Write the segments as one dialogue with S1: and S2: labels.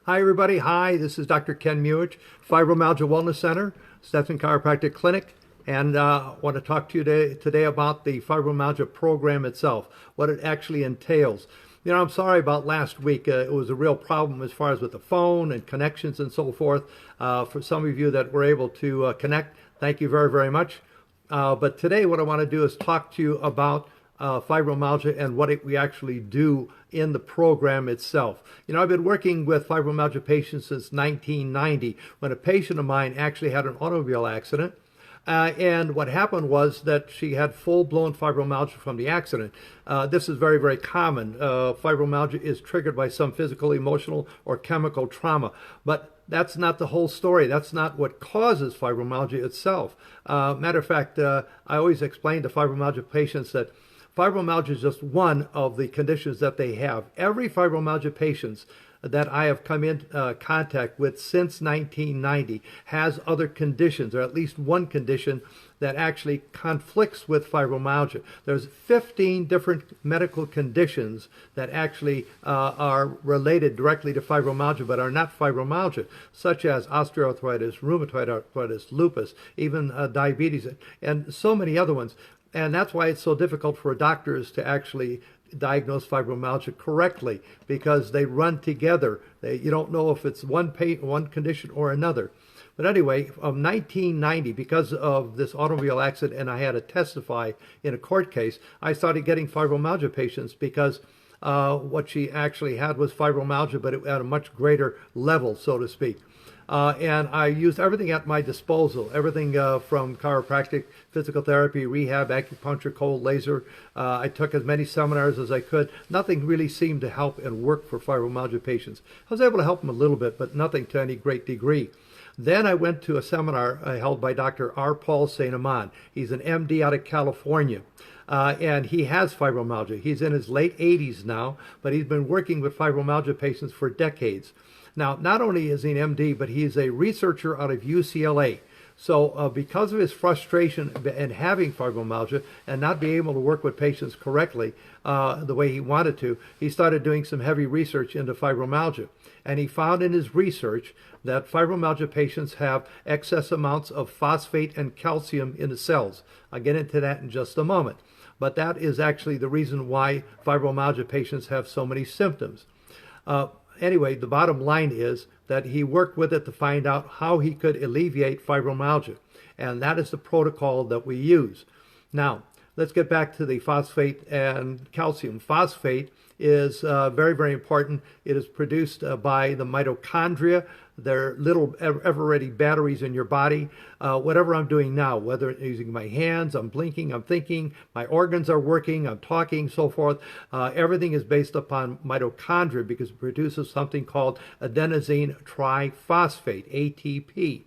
S1: Hi, everybody. Hi, this is Dr. Ken Muich, Fibromyalgia Wellness Center, Stetson Chiropractic Clinic, and I want to talk to you today about the fibromyalgia program itself, what it actually entails. You know, I'm sorry about last week. It was a real problem as far as with the phone and connections and so forth. For some of you that were able to connect, thank you very, very much. But today what I want to do is talk to you about fibromyalgia and what we actually do in the program itself. You know, I've been working with fibromyalgia patients since 1990 when a patient of mine actually had an automobile accident. And what happened was that she had full-blown fibromyalgia from the accident. This is very, very common. Fibromyalgia is triggered by some physical, emotional, or chemical trauma. But that's not the whole story. That's not what causes fibromyalgia itself. Matter of fact, I always explain to fibromyalgia patients that fibromyalgia is just one of the conditions that they have. Every fibromyalgia patient that I have come in contact with since 1990 has other conditions, or at least one condition that actually conflicts with fibromyalgia. There's 15 different medical conditions that actually are related directly to fibromyalgia but are not fibromyalgia, such as osteoarthritis, rheumatoid arthritis, lupus, even diabetes, and so many other ones. And that's why it's so difficult for doctors to actually diagnose fibromyalgia correctly, because they run together. You don't know if it's one condition or another. But anyway, of 1990, because of this automobile accident and I had to testify in a court case, I started getting fibromyalgia patients because what she actually had was fibromyalgia, but at a much greater level, so to speak. And I used everything at my disposal, everything from chiropractic, physical therapy, rehab, acupuncture, cold laser. I took as many seminars as I could. Nothing really seemed to help and work for fibromyalgia patients. I was able to help them a little bit, but nothing to any great degree. Then I went to a seminar held by Dr. R. Paul St. Amand. He's an MD out of California. And he has fibromyalgia. He's in his late 80s now, but he's been working with fibromyalgia patients for decades. Now, not only is he an MD, but he's a researcher out of UCLA. So because of his frustration in having fibromyalgia and not being able to work with patients correctly the way he wanted to, he started doing some heavy research into fibromyalgia. And he found in his research that fibromyalgia patients have excess amounts of phosphate and calcium in the cells. I'll get into that in just a moment. But that is actually the reason why fibromyalgia patients have so many symptoms. Anyway, the bottom line is that he worked with it to find out how he could alleviate fibromyalgia. And that is the protocol that we use. Now, let's get back to the phosphate and calcium. Phosphate is very, very important. It is produced by the mitochondria. They're little ever-ready batteries in your body. Whatever I'm doing now, whether using my hands, I'm blinking, I'm thinking, my organs are working, I'm talking, so forth, everything is based upon mitochondria because it produces something called adenosine triphosphate, ATP.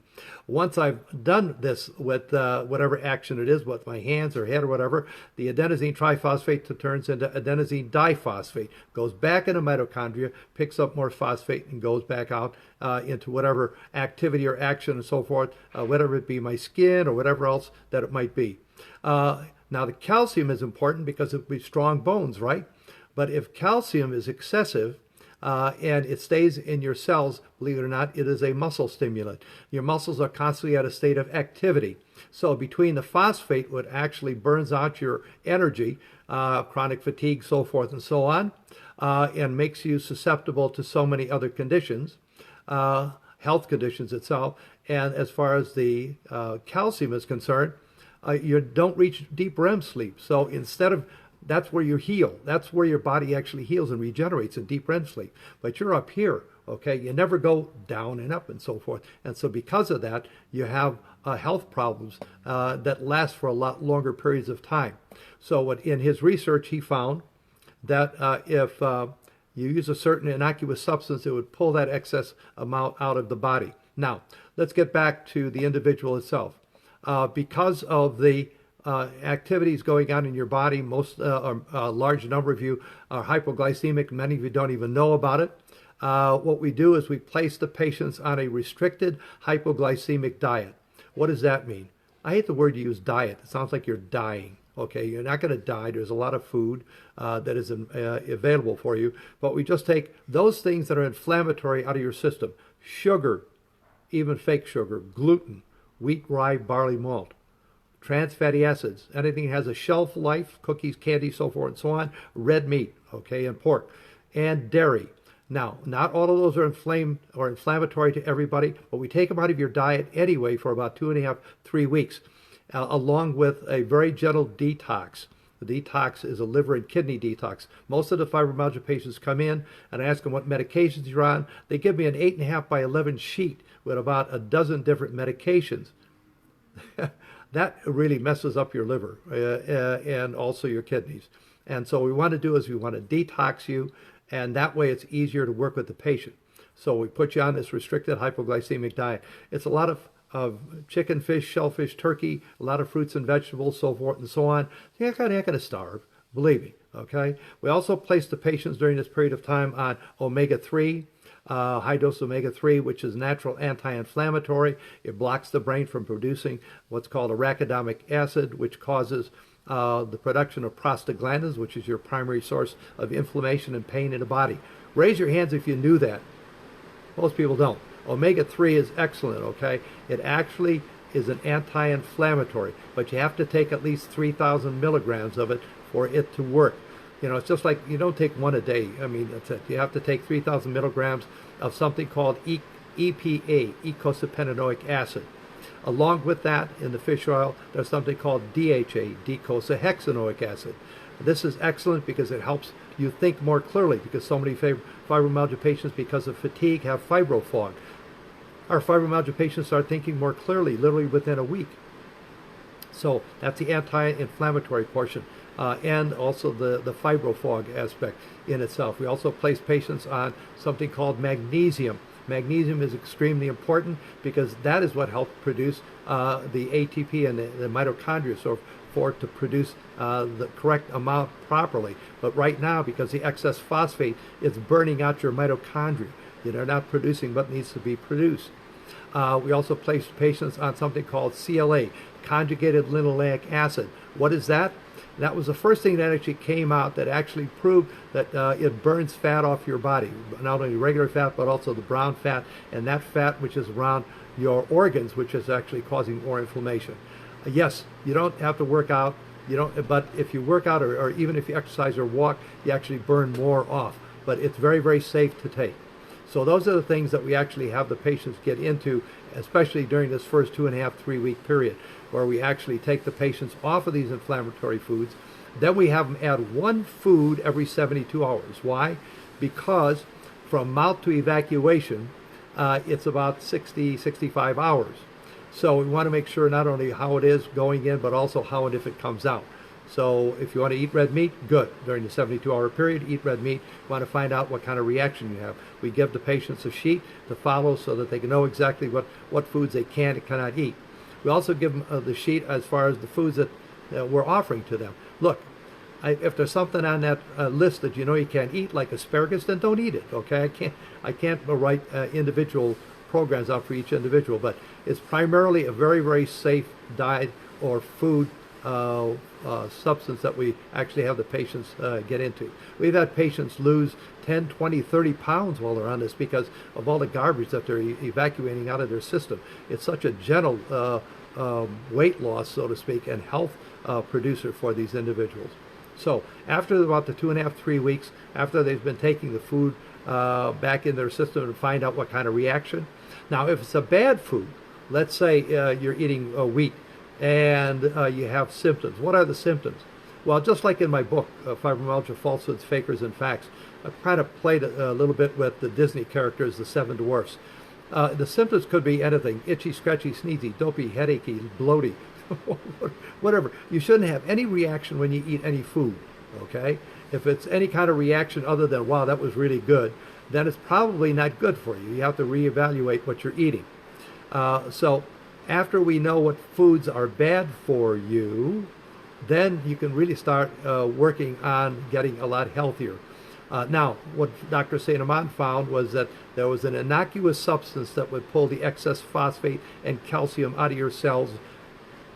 S1: Once I've done this with whatever action it is, with my hands or head or whatever, the adenosine triphosphate turns into adenosine diphosphate, goes back into mitochondria, picks up more phosphate, and goes back out into whatever activity or action and so forth, whatever it be, my skin or whatever else that it might be. Now, the calcium is important because it would be strong bones, right? But if calcium is excessive, and it stays in your cells, believe it or not, it is a muscle stimulant. Your muscles are constantly at a state of activity. So between the phosphate, what actually burns out your energy, chronic fatigue, so forth and so on, and makes you susceptible to so many other conditions, health conditions itself. And as far as the calcium is concerned, you don't reach deep REM sleep. So instead of that's where you heal. That's where your body actually heals and regenerates in deep REM sleep. But you're up here, okay? You never go down and up and so forth. And so because of that, you have health problems that last for a lot longer periods of time. So in his research, he found that if you use a certain innocuous substance, it would pull that excess amount out of the body. Now, let's get back to the individual itself. Because of the activities going on in your body, a large number of you are hypoglycemic. Many of you don't even know about it. What we do is we place the patients on a restricted hypoglycemic diet. What does that mean? I hate the word you use, diet. It sounds like you're dying. Okay, you're not going to die. There's a lot of food that is available for you, but we just take those things that are inflammatory out of your system: sugar, even fake sugar, gluten, wheat, rye, barley, malt, trans fatty acids, anything that has a shelf life, cookies, candy, so forth and so on, red meat, okay, and pork, and dairy. Now, not all of those are inflamed or inflammatory to everybody, but we take them out of your diet anyway for about 2.5, 3 weeks, along with a very gentle detox. The detox is a liver and kidney detox. Most of the fibromyalgia patients come in and I ask them what medications you're on. They give me an 8.5 by 11 sheet with about a dozen different medications. That really messes up your liver and also your kidneys. And so what we want to do is we want to detox you, and that way it's easier to work with the patient. So we put you on this restricted hypoglycemic diet. It's a lot of chicken, fish, shellfish, turkey, a lot of fruits and vegetables, so forth and so on. You're not going to starve, believe me, okay? We also place the patients during this period of time on omega-3, high dose omega-3, which is natural anti-inflammatory. It blocks the brain from producing what's called arachidonic acid, which causes the production of prostaglandins, which is your primary source of inflammation and pain in the body. Raise your hands if you knew that. Most people don't. Omega-3 is excellent, okay? It actually is an anti-inflammatory, but you have to take at least 3,000 milligrams of it for it to work. You know, it's just like you don't take one a day. I mean, that's it. You have to take 3,000 milligrams of something called EPA, eicosapentaenoic acid. Along with that, in the fish oil, there's something called DHA, docosahexaenoic acid. This is excellent because it helps you think more clearly, because so many fibromyalgia patients, because of fatigue, have fibrofog. Our fibromyalgia patients start thinking more clearly literally within a week. So that's the anti-inflammatory portion, and also the fibrofog aspect in itself. We also place patients on something called magnesium. Magnesium is extremely important because that is what helps produce the ATP and the mitochondria, so for it to produce the correct amount properly. But right now, because the excess phosphate is burning out your mitochondria, they're not producing what needs to be produced. We also place patients on something called CLA, conjugated linoleic acid. What is that? That was the first thing that actually came out that actually proved that it burns fat off your body, not only regular fat, but also the brown fat, and that fat which is around your organs, which is actually causing more inflammation. Yes, you don't have to work out, but if you work out or even if you exercise or walk, you actually burn more off. But it's very, very safe to take. So those are the things that we actually have the patients get into, especially during this first 2.5, 3 week period, where we actually take the patients off of these inflammatory foods. Then we have them add one food every 72 hours. Why? Because from mouth to evacuation, it's about 60, 65 hours. So we want to make sure not only how it is going in, but also how and if it comes out. So if you want to eat red meat, good. During the 72-hour period, eat red meat. You want to find out what kind of reaction you have. We give the patients a sheet to follow so that they can know exactly what foods they can and cannot eat. We also give them the sheet as far as the foods that we're offering to them. Look, if there's something on that list that you can't eat, like asparagus, then don't eat it, okay? I can't write individual programs out for each individual, but it's primarily a very, very safe diet or food substance that we actually have the patients get into. We've had patients lose 10, 20, 30 pounds while they're on this because of all the garbage that they're evacuating out of their system. It's such a gentle weight loss, so to speak, and health producer for these individuals. So after about the 2.5, 3 weeks, after they've been taking the food back in their system and find out what kind of reaction. Now, if it's a bad food, let's say you're eating wheat, and you have symptoms. What are the symptoms? Well, just like in my book, Fibromyalgia, Falsehoods, Fakers, and Facts, I kind of played a little bit with the Disney characters, the Seven Dwarfs. The symptoms could be anything: itchy, scratchy, sneezy, dopey, headachy, bloaty, whatever. You shouldn't have any reaction when you eat any food, okay? If it's any kind of reaction other than, wow, that was really good, then it's probably not good for you. You have to reevaluate what you're eating. So after we know what foods are bad for you, then you can really start working on getting a lot healthier. Now, what Dr. Saint Amand found was that there was an innocuous substance that would pull the excess phosphate and calcium out of your cells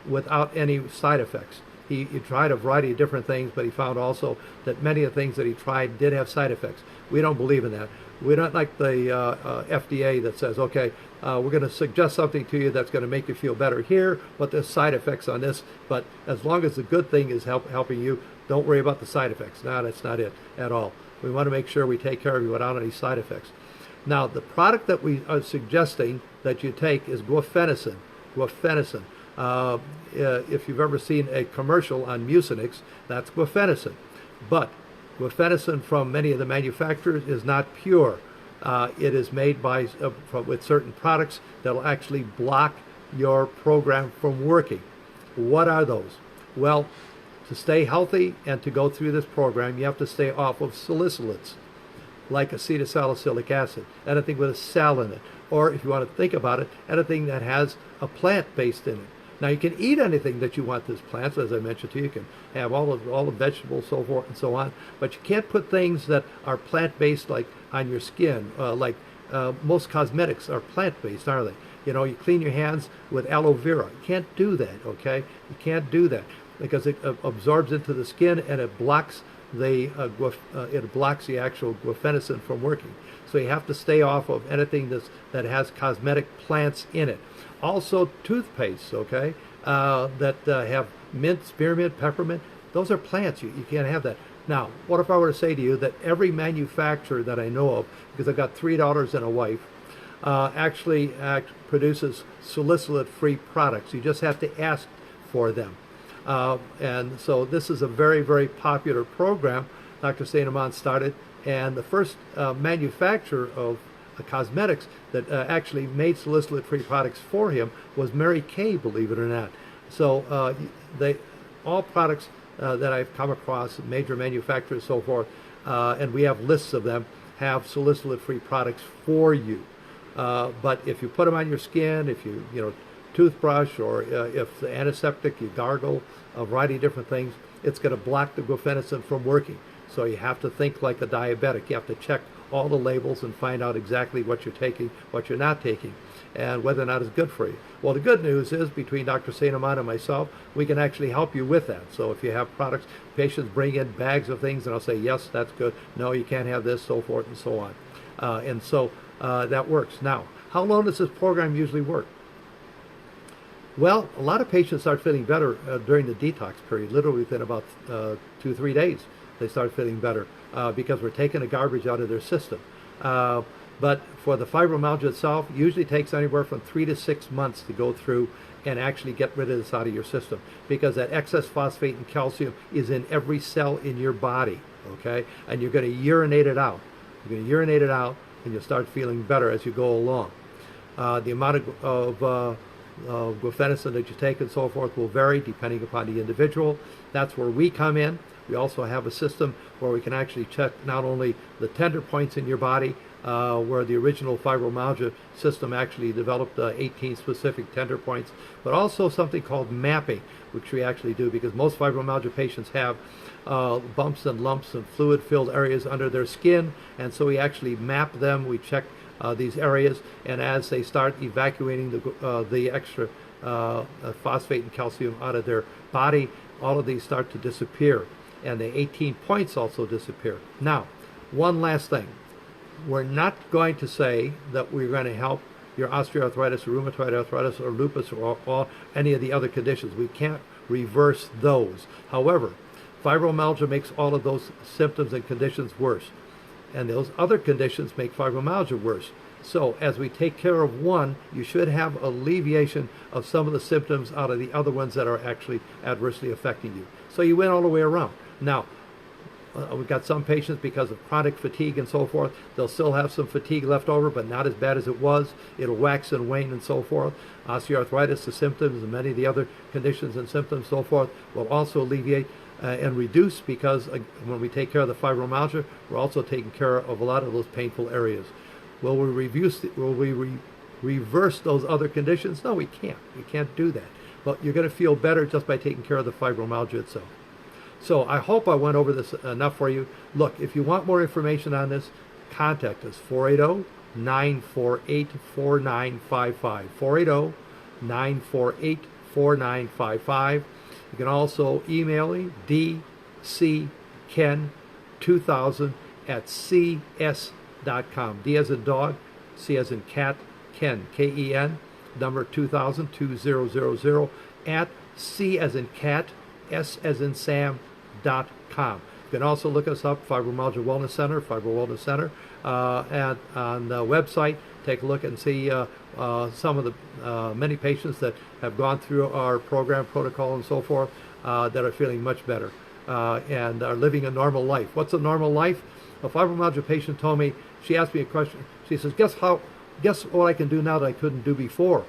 S1: without any side effects. He tried a variety of different things, but he found also that many of the things that he tried did have side effects. We don't believe in that. We don't like the FDA that says, okay, we're going to suggest something to you that's going to make you feel better here, but there's side effects on this. But as long as the good thing is helping you, don't worry about the side effects. No, that's not it at all. We want to make sure we take care of you without any side effects. Now, the product that we are suggesting that you take is guafenicin. Guafenicin. If you've ever seen a commercial on Mucinex, that's guafenicin. But guafenicin from many of the manufacturers is not pure. It is made with certain products that will actually block your program from working. What are those? Well, to stay healthy and to go through this program, you have to stay off of salicylates, like acetylsalicylic acid, anything with a sal in it. Or if you want to think about it, anything that has a plant based in it. Now you can eat anything that you want this plant, as I mentioned to you. You can have all the vegetables, so forth and so on. But you can't put things that are plant based like on your skin. Most cosmetics are plant based, aren't they? You know, you clean your hands with aloe vera. You can't do that, okay? You can't do that because it absorbs into the skin and it blocks the actual guafenicin from working. So you have to stay off of anything that has cosmetic plants in it. Also toothpaste, okay, that have mint, spearmint, peppermint. Those are plants. You can't have that. Now, what if I were to say to you that every manufacturer that I know of, because I've got 3 daughters and a wife, actually produces salicylate-free products. You just have to ask for them. And so this is a very, very popular program Dr. St. Amand started, and the first manufacturer of cosmetics that actually made salicylate-free products for him was Mary Kay, believe it or not. So all products that I've come across, major manufacturers, so forth, and we have lists of them, have salicylate-free products for you. But if you put them on your skin, if you toothbrush, or if the antiseptic, you gargle, a variety of different things, it's going to block the guafenicin from working. So you have to think like a diabetic. You have to check all the labels and find out exactly what you're taking, what you're not taking, and whether or not it's good for you. Well, the good news is, between Dr. St. Amand and myself, we can actually help you with that. So if you have products, patients bring in bags of things, and I'll say, yes, that's good. No, you can't have this, so forth and so on. And so that works. Now, how long does this program usually work? Well, a lot of patients start feeling better during the detox period, literally within about 2-3 days. They start feeling better because we're taking the garbage out of their system. But for the fibromyalgia itself, it usually takes anywhere from 3 to 6 months to go through and actually get rid of this out of your system, because that excess phosphate and calcium is in every cell in your body, okay? And you're going to urinate it out. You're going to urinate it out, and you'll start feeling better as you go along. The amount of guafenicin that you take and so forth will vary depending upon the individual. That's where we come in. We also have a system where we can actually check not only the tender points in your body, where the original fibromyalgia system actually developed 18 specific tender points, but also something called mapping, which we actually do because most fibromyalgia patients have bumps and lumps and fluid-filled areas under their skin, and so we actually map them. We check these areas, and as they start evacuating the extra phosphate and calcium out of their body, all of these start to disappear, and the 18 points also disappear. Now, one last thing. We're not going to say that we're going to help your osteoarthritis, or rheumatoid arthritis, or lupus, or any of the other conditions. We can't reverse those. However, fibromyalgia makes all of those symptoms and conditions worse, and those other conditions make fibromyalgia worse. So as we take care of one, you should have alleviation of some of the symptoms out of the other ones that are actually adversely affecting you. So you win all the way around. Now, we've got some patients, because of chronic fatigue and so forth, they'll still have some fatigue left over, but not as bad as it was. It'll wax and wane and so forth. Osteoarthritis, the symptoms, and many of the other conditions and symptoms, so forth, will also alleviate and reduce, because when we take care of the fibromyalgia, we're also taking care of a lot of those painful areas. Will we reverse those other conditions? No, we can't. We can't do that. But you're going to feel better just by taking care of the fibromyalgia itself. So I hope I went over this enough for you. Look, if you want more information on this, contact us, 480-948-4955, 480-948-4955. You can also email me, dcken2000@cs.com. D as in dog, C as in cat, Ken, Ken, number 2000, 2000, at C as in cat, S as in Sam.com. You can also look us up, Fibromyalgia Wellness Center, Fibro Wellness Center, and on the website. Take a look and see some of the many patients that have gone through our program, protocol, and so forth that are feeling much better and are living a normal life. What's a normal life? A fibromyalgia patient told me, she asked me a question. She says, guess what I can do now that I couldn't do before?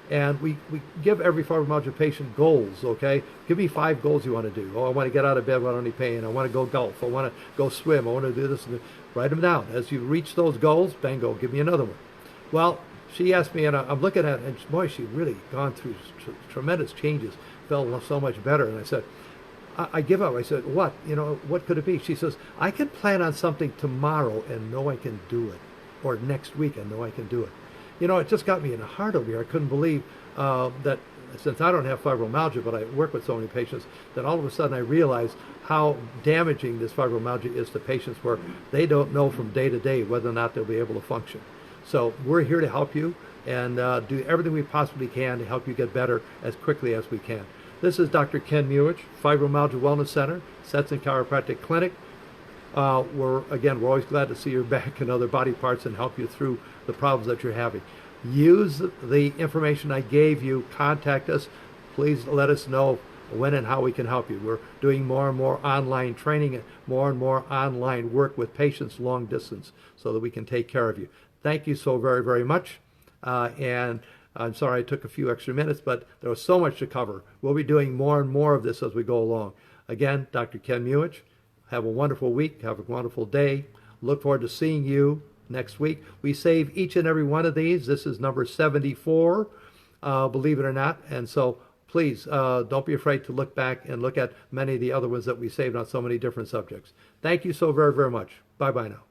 S1: And we give every fibromyalgia patient goals, okay? Give me 5 goals you want to do. Oh, I want to get out of bed without any pain. I want to go golf. I want to go swim. I want to do this. Write them down. As you reach those goals, bingo, give me another one. Well, she asked me, and I'm looking at it, and boy, she's really gone through tremendous changes, felt so much better. And I said, I give up. I said, what? What could it be? She says, I can plan on something tomorrow and know I can do it. Or next week and know I can do it. It just got me in the heart over here. I couldn't believe that since I don't have fibromyalgia, but I work with so many patients, that all of a sudden I realized how damaging this fibromyalgia is to patients where they don't know from day to day whether or not they'll be able to function. So we're here to help you and do everything we possibly can to help you get better as quickly as we can. This is Dr. Ken Muich, Fibromyalgia Wellness Center, Stetson Chiropractic Clinic. We're always glad to see your back and other body parts and help you through the problems that you're having. Use the information I gave you. Contact us. Please let us know when and how we can help you. We're doing more and more online training, more and more online work with patients long distance so that we can take care of you. Thank you so very, very much. And I'm sorry I took a few extra minutes, but there was so much to cover. We'll be doing more and more of this as we go along. Again, Dr. Ken Muich. Have a wonderful week. Have a wonderful day. Look forward to seeing you next week. We save each and every one of these. This is number 74, believe it or not. And so please don't be afraid to look back and look at many of the other ones that we saved on so many different subjects. Thank you so very, very much. Bye-bye now.